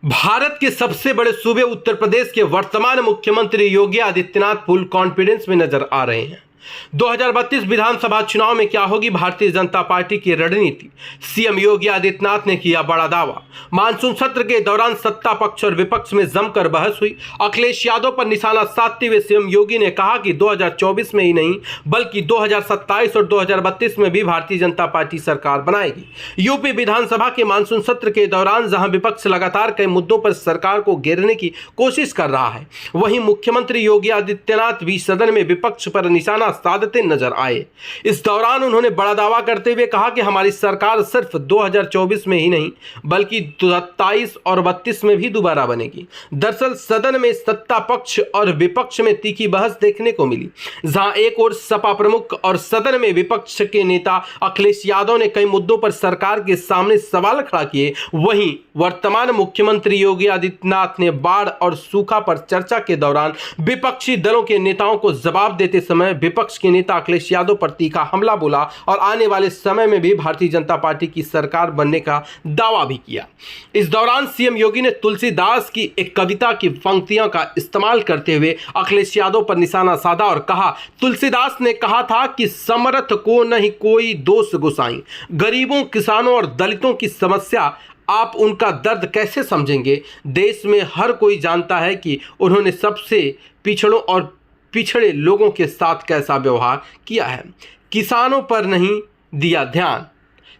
भारत के सबसे बड़े सूबे उत्तर प्रदेश के वर्तमान मुख्यमंत्री योगी आदित्यनाथ फुल कॉन्फिडेंस में नजर आ रहे हैं। 2032 विधानसभा चुनाव में क्या होगी भारतीय जनता पार्टी की रणनीति। सीएम योगी आदित्यनाथ ने किया बड़ा दावा। मानसून सत्र के दौरान सत्ता पक्ष और विपक्ष में जमकर बहस हुई। अखिलेश यादव पर निशाना साधते हुए सीएम योगी ने कहा कि 2024 में ही नहीं बल्कि 2027 और 2032 में भी भारतीय जनता पार्टी सरकार बनाएगी। यूपी विधानसभा के मानसून सत्र के दौरान जहां विपक्ष लगातार कई मुद्दों पर सरकार को घेरने की कोशिश कर रहा है, वहीं मुख्यमंत्री योगी आदित्यनाथ भी सदन में विपक्ष पर निशाना साधते नजर आए। इस दौरान उन्होंने बड़ा दावा करते हुए कहा कि हमारी सरकार सिर्फ 2024 में ही नहीं बल्कि 27 और 32 में भी दोबारा बनेगी। दरअसल सदन में सत्ता पक्ष और विपक्ष में तीखी बहस देखने को मिली, जहां एक ओर सपा प्रमुख और सदन में विपक्ष के नेता अखिलेश यादव ने कई मुद्दों पर सरकार के सामने सवाल खड़ा किए, वहीं वर्तमान मुख्यमंत्री योगी आदित्यनाथ ने बाढ़ और सूखा पर चर्चा के दौरान विपक्षी दलों के नेताओं को जवाब देते समय विपक्ष के नेता अखिलेश यादव पर तीखा हमला बोला और आने वाले समय में भी भारतीय जनता पार्टी की सरकार बनने का दावा भी किया। इस दौरान सीएम योगी ने तुलसीदास की एक कविता की पंक्तियों का इस्तेमाल करते हुए अखिलेश यादव पर निशाना साधा और कहा, तुलसीदास ने कहा था कि समर्थ को नहीं कोई दोष गुसाई, गरीबों किसानों और दलितों की समस्या आप उनका दर्द कैसे समझेंगे। देश में हर कोई जानता है कि उन्होंने सबसे पिछड़ों और पिछड़े लोगों के साथ कैसा व्यवहार किया है, किसानों पर नहीं दिया ध्यान।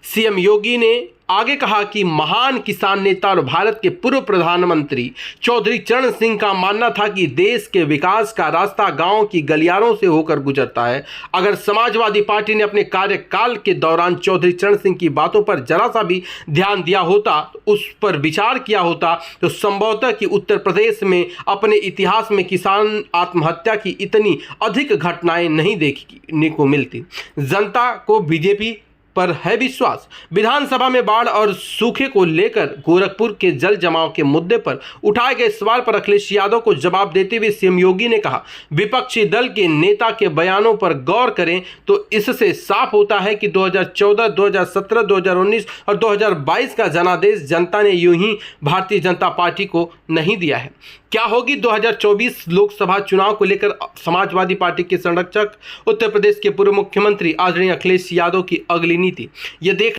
सीएम योगी ने आगे कहा कि महान किसान नेता और भारत के पूर्व प्रधानमंत्री चौधरी चरण सिंह का मानना था कि देश के विकास का रास्ता गांव की गलियारों से होकर गुजरता है। अगर समाजवादी पार्टी ने अपने कार्यकाल के दौरान चौधरी चरण सिंह की बातों पर जरा सा भी ध्यान दिया होता, उस पर विचार किया होता, तो संभवतः कि उत्तर प्रदेश में अपने इतिहास में किसान आत्महत्या की इतनी अधिक घटनाएं नहीं देखने को मिलती। जनता को बीजेपी पर है विश्वास। विधानसभा में बाढ़ और सूखे को लेकर गोरखपुर के जल जमाव के मुद्दे पर उठाए गए सवाल पर अखिलेश यादव को जवाब देते हुए सीएम योगी ने कहा, विपक्षी दल के नेता के बयानों पर गौर करें तो इससे साफ होता है कि 2014, 2017, 2019 और 2022 का जनादेश जनता ने यूं ही भारतीय जनता पार्टी को नहीं दिया है। क्या होगी 2024 लोकसभा चुनाव को लेकर समाजवादी पार्टी के संरक्षक उत्तर प्रदेश के पूर्व मुख्यमंत्री आदरणीय अखिलेश यादव की अगली नीति, यह देख